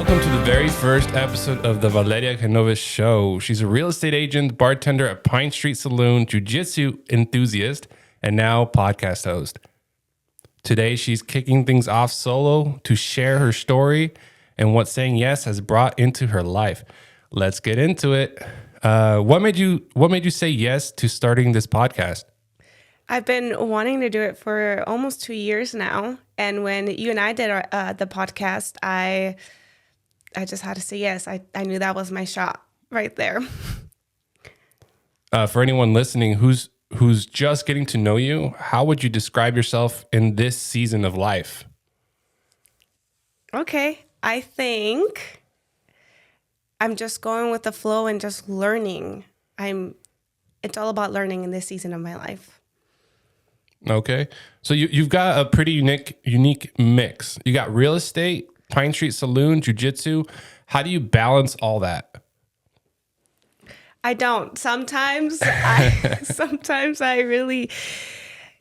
Welcome to the very first episode of the Valeria Genoves Show. She's a real estate agent, bartender at Pine Street Saloon, Jujitsu enthusiast, and now podcast host. Today, she's kicking things off solo to share her story and what saying yes has brought into her life. Let's get into it. What made you say yes to starting this podcast? I've been wanting to do it for almost 2 years now. And when you and I did the podcast, I just had to say yes. I knew that was my shot right there. For anyone listening who's just getting to know you, how would you describe yourself in this season of life? Okay. I think I'm just going with the flow and just learning. It's all about learning in this season of my life. Okay. So you've got a pretty unique mix. You got real estate, Pine Street Saloon, jiu-jitsu. How do you balance all that? I don't. Sometimes I really,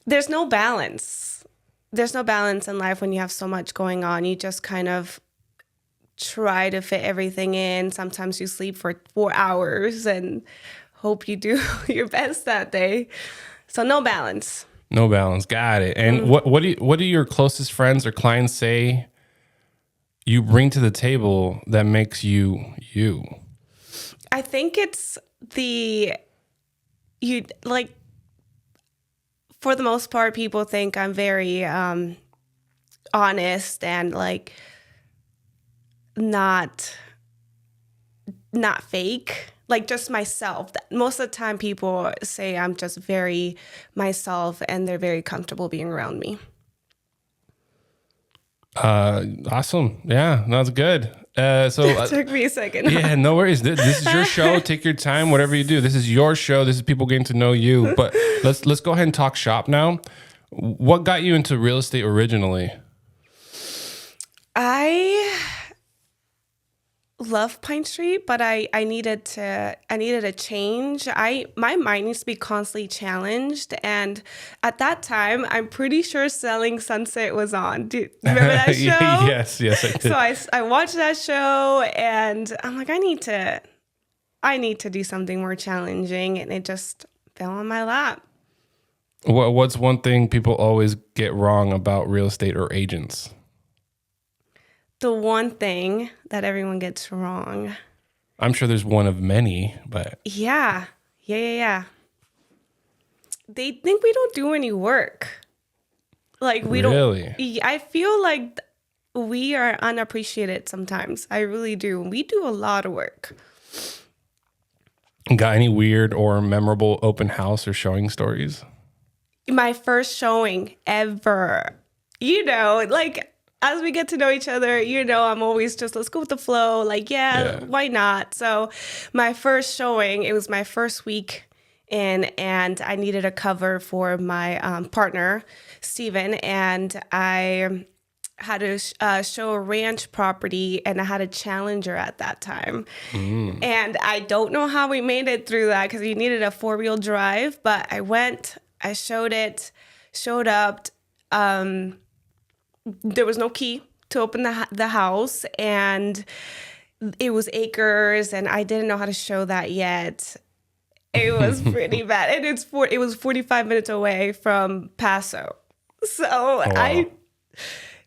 there's no balance. There's no balance in life when you have so much going on. You just kind of try to fit everything in. Sometimes you sleep for 4 hours and hope you do your best that day. So no balance. No balance. Got it. And what do your closest friends or clients say you bring to the table that makes you you? I think it's for the most part, people think I'm very honest and like not fake. Like just myself. Most of the time people say I'm just very myself and they're very comfortable being around me. Awesome. Yeah, that's good. It took me a second. Yeah, no worries. This is your show. Take your time, whatever you do. This is your show. This is people getting to know you. But let's go ahead and talk shop now. What got you into real estate originally? I love Pine Street, but I needed a change. My mind needs to be constantly challenged, and at that time, I'm pretty sure Selling Sunset was on. Do you remember that show? Yes, I did. So I watched that show, and I'm like, I need to do something more challenging, and it just fell on my lap. What's one thing people always get wrong about real estate or agents? The one thing that everyone gets wrong. I'm sure there's one of many, but... Yeah. They think we don't do any work. Like, we Really? don't... I feel like we are unappreciated sometimes. I really do. We do a lot of work. Got any weird or memorable open house or showing stories? My first showing ever. As we get to know each other, I'm always just, let's go with the flow. Like, yeah, why not? So my first showing, it was my first week in, and I needed a cover for my partner, Steven. And I had to show a ranch property, and I had a Challenger at that time. And I don't know how we made it through that because we needed a 4-wheel drive. But I went, I showed up. There was no key to open the house, and it was acres, and I didn't know how to show that yet. It was pretty bad, and it was 45 minutes away from Paso. So I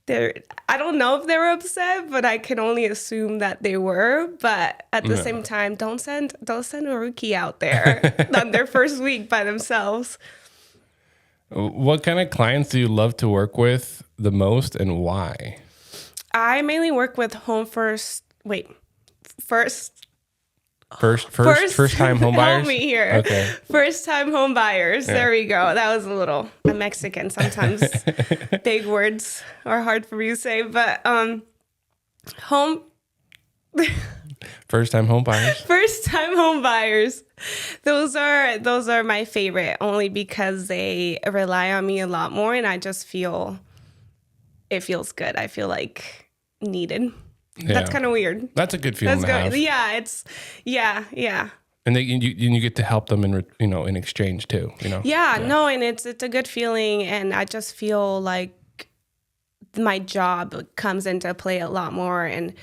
don't know if they were upset, but I can only assume that they were. But at the same time, don't send a rookie out there on their first week by themselves. What kind of clients do you love to work with the most, and why? I mainly work with first time home buyers. Help me here. Okay. First time home buyers. Yeah. There we go. That was I'm Mexican. Sometimes big words are hard for me to say, but First time home buyers. First time home buyers. Those are my favorite, only because they rely on me a lot more, and I just feel it feels good. I feel like needed. Yeah. That's kind of weird. That's a good feeling. That's good. Have. Yeah. And you get to help them in exchange too. Yeah. No, and it's a good feeling, and I just feel like my job comes into play a lot more, and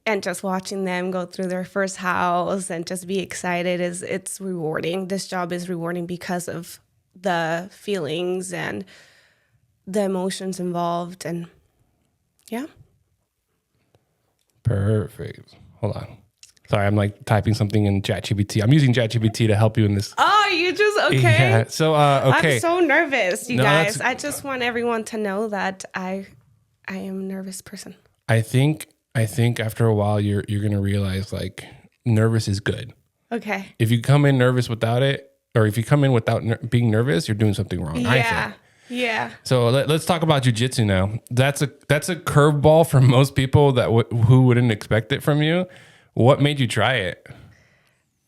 and just watching them go through their first house and just be excited it's rewarding. This job is rewarding because of the feelings and the emotions involved, and yeah. Perfect. Hold on. Sorry, I'm like typing something in ChatGPT. I'm using ChatGPT to help you in this. Oh, you just okay? Yeah. So okay. I'm so nervous, you guys. I just want everyone to know that I am a nervous person. I think after a while you're gonna realize like nervous is good. Okay. If you come in nervous without it, or if you come in without being nervous, you're doing something wrong. I think. Yeah. So let's talk about jujitsu now. That's a curveball for most people that who wouldn't expect it from you. What made you try it?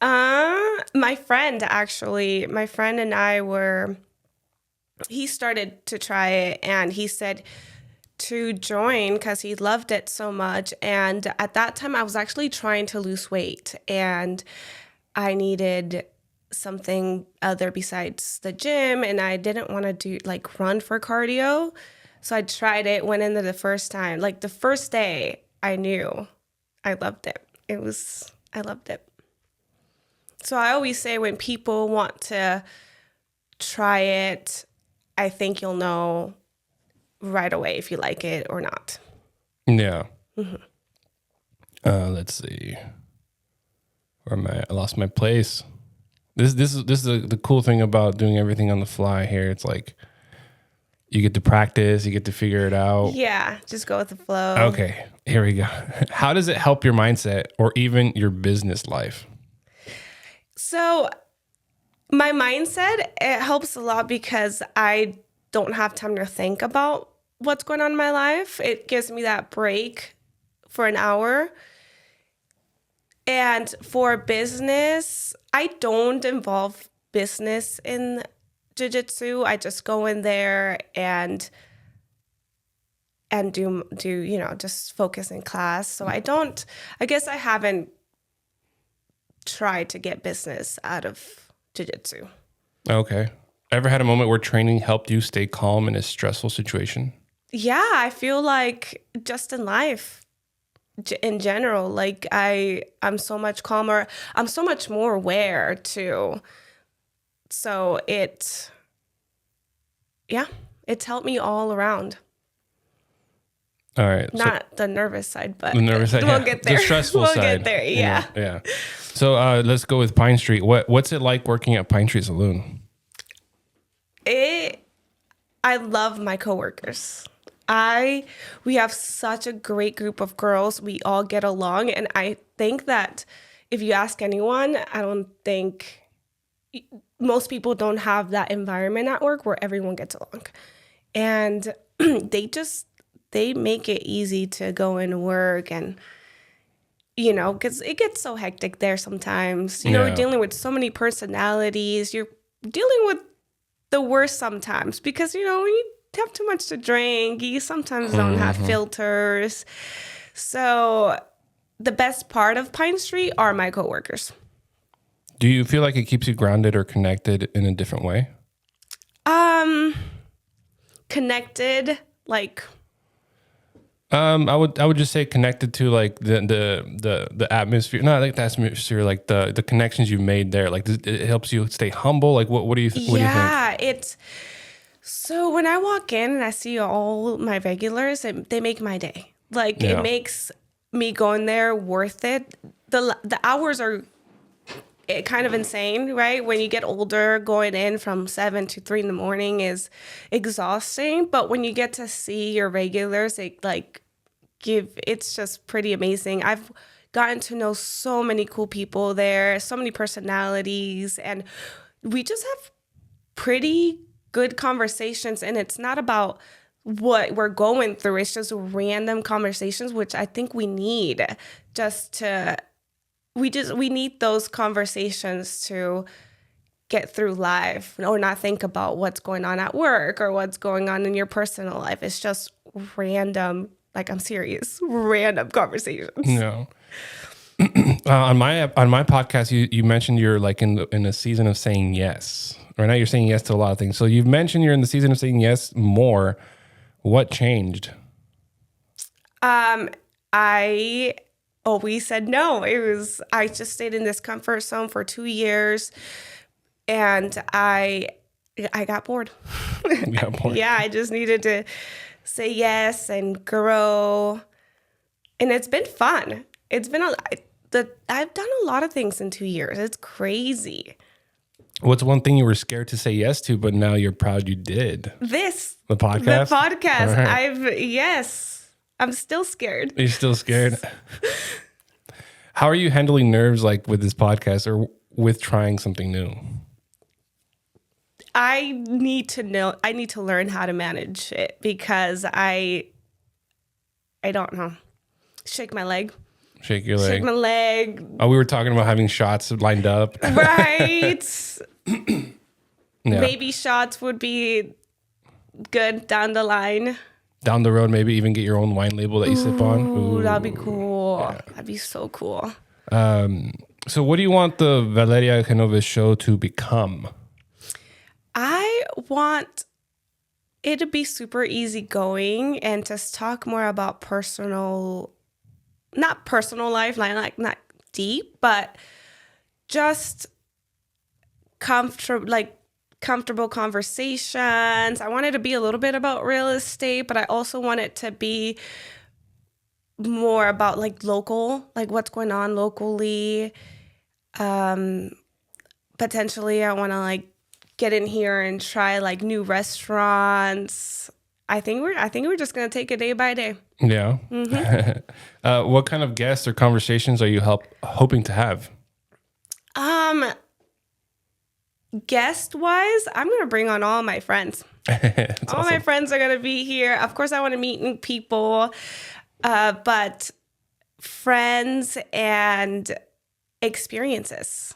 My friend and I he started to try it, and he said to join because he loved it so much. And at that time I was actually trying to lose weight, and I needed something other besides the gym, and I didn't want to do like run for cardio. So I tried it, went in there the first time. Like the first day I knew I loved it. I loved it. So I always say when people want to try it, I think you'll know right away if you like it or not. Yeah. Mm-hmm. Let's see. Where am I? I lost my place. This is the cool thing about doing everything on the fly here. It's like you get to practice, you get to figure it out. Yeah, just go with the flow. Okay, here we go. How does it help your mindset or even your business life? So my mindset, it helps a lot because I don't have time to think about what's going on in my life. It gives me that break for an hour. And for business, I don't involve business in jiu-jitsu. I just go in there and do just focus in class. So I guess I haven't tried to get business out of jiu-jitsu. Okay. Ever had a moment where training helped you stay calm in a stressful situation? Yeah, I feel like just in life, in general, like I'm so much calmer. I'm so much more aware too. So it's helped me all around. All right. Not the nervous side, but the nervous side, we'll get there. The stressful side. We'll get there, yeah. Yeah. So let's go with Pine Street. What's it like working at Pine Street Saloon? I love my coworkers. We have such a great group of girls. We all get along. And I think that if you ask anyone, I don't think most people don't have that environment at work where everyone gets along. And they make it easy to go into work, and, because it gets so hectic there sometimes. You're dealing with so many personalities. You're dealing with the worst sometimes because, when you have too much to drink, you sometimes don't have filters. So the best part of Pine Street are my coworkers. Do you feel like it keeps you grounded or connected in a different way? Connected, like... I would just say connected to like the atmosphere, not like the atmosphere, like the connections you've made there. Like it helps you stay humble. Like what do you think? Yeah, it's so when I walk in and I see all my regulars, they make my day. Like it makes me going there worth it. The hours are kind of insane, right? When you get older, going in from 7 to 3 in the morning is exhausting. But when you get to see your regulars, it's just pretty amazing. I've gotten to know so many cool people there, so many personalities, and we just have pretty good conversations. And it's not about what we're going through. It's just random conversations, which I think we need we need those conversations to get through life or not think about what's going on at work or what's going on in your personal life. It's just random, like I'm serious, random conversations. No. On my podcast, you mentioned you're like in a season of saying yes. Right now you're saying yes to a lot of things. So you've mentioned you're in the season of saying yes more. What changed? I always said no. I just stayed in this comfort zone for 2 years, and I got bored. You got bored. Yeah, I just needed to say yes and grow. And it's been fun. I've done a lot of things in 2 years. It's crazy. What's one thing you were scared to say yes to, but now you're proud you did? The podcast? The podcast. Right. Yes. I'm still scared. You're still scared? How are you handling nerves like with this podcast or with trying something new? I need to learn how to manage it because I don't know. Shake my leg. Shake your leg. Shake my leg. Oh, we were talking about having shots lined up. Right. Yeah. Baby shots would be good down the line. Down the road, maybe even get your own wine label that you sip on. Ooh, that'd be cool. Yeah. That'd be so cool. So what do you want the Valeria Genoves Show to become? I want it to be super easygoing and just talk more about not personal life, like not deep, but just comfortable conversations. I want it to be a little bit about real estate, but I also want it to be more about like local, like what's going on locally. Potentially I want to like get in here and try like new restaurants. I think we're just going to take it day by day. Yeah. Mm-hmm. What kind of guests or conversations are you hoping to have? Guest wise, I'm going to bring on all my friends. All my friends are going to be here. Of course, I want to meet new people, but friends and experiences.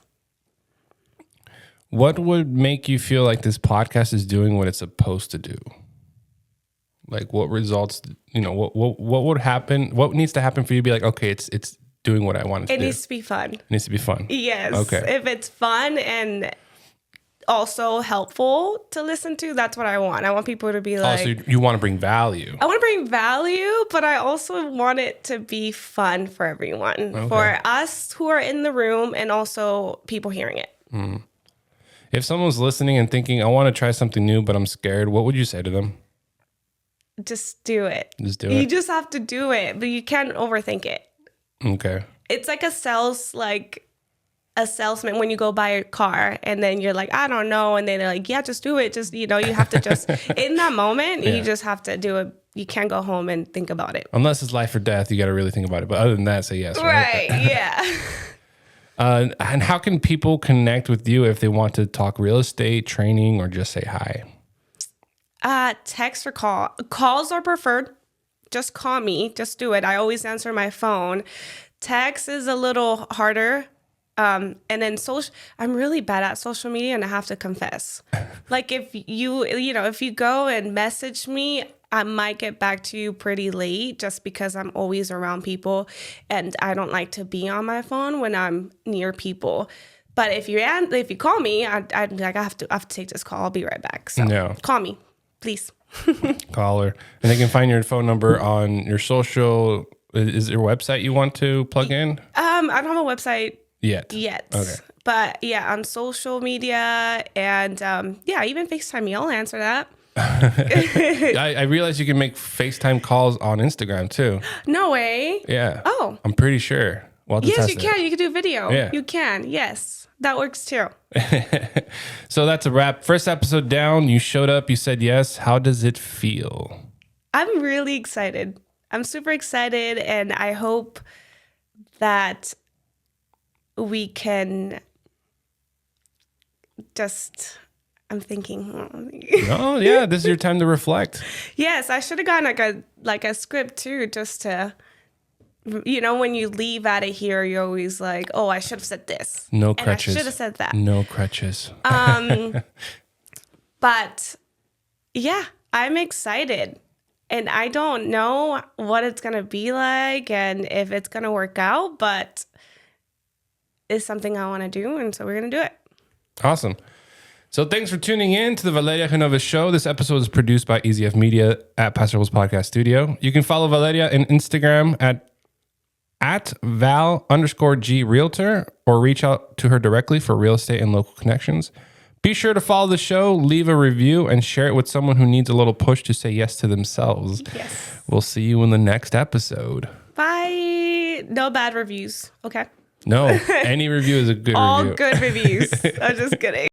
What would make you feel like this podcast is doing what it's supposed to do? Like what results, what would happen? What needs to happen for you to be like, okay, it's doing what I want it to do? It needs to be fun. It needs to be fun. Yes. Okay. If it's fun and also helpful to listen to, that's what I want. I want people to be like... Oh, so you want to bring value. I want to bring value, but I also want it to be fun for everyone. Okay. For us who are in the room and also people hearing it. Mm. If someone's listening and thinking, I want to try something new, but I'm scared, what would you say to them? Just do it. Just do it. You just have to do it, but you can't overthink it. Okay. It's like a salesman when you go buy a car and then you're like, I don't know. And then they're like, yeah, just do it. Just, you have to just, in that moment, you just have to do it. You can't go home and think about it. Unless it's life or death, you got to really think about it. But other than that, say yes. Right. Yeah. And how can people connect with you if they want to talk real estate, training, or just say hi? Text or call. Calls are preferred. Just call me. Just do it. I always answer my phone. Text is a little harder. And then I'm really bad at social media, and I have to confess. Like if you go and message me, I might get back to you pretty late just because I'm always around people and I don't like to be on my phone when I'm near people. But if you call me, I'm like, I have to take this call. I'll be right back. So call me, please. Call her. And they can find your phone number on your social. Is there a website you want to plug in? I don't have a website yet. Okay. But yeah, on social media and even FaceTime me. I'll answer that. I realize you can make FaceTime calls on Instagram too. No way. Yeah. Oh. I'm pretty sure. Well, yes, you can. You can do video. Yeah. You can. Yes. That works too. So that's a wrap. First episode down. You showed up. You said yes. How does it feel? I'm really excited. I'm super excited. And I hope that we can just... I'm thinking. Oh yeah, this is your time to reflect. Yes, I should have gotten like a script too, just to, when you leave out of here, you're always like, oh, I should have said this. No crutches. I should have said that. No crutches. But yeah, I'm excited, and I don't know what it's gonna be like and if it's gonna work out, but it's something I want to do, and so we're gonna do it. Awesome. So thanks for tuning in to the Valeria Genoves Show. This episode is produced by EasyF Media at Paso Robles Podcast Studio. You can follow Valeria on Instagram at at Val_G Realtor, or reach out to her directly for real estate and local connections. Be sure to follow the show, leave a review, and share it with someone who needs a little push to say yes to themselves. Yes. We'll see you in the next episode. Bye. No bad reviews. Okay. No, any review is a good All review. good reviews. I'm just kidding.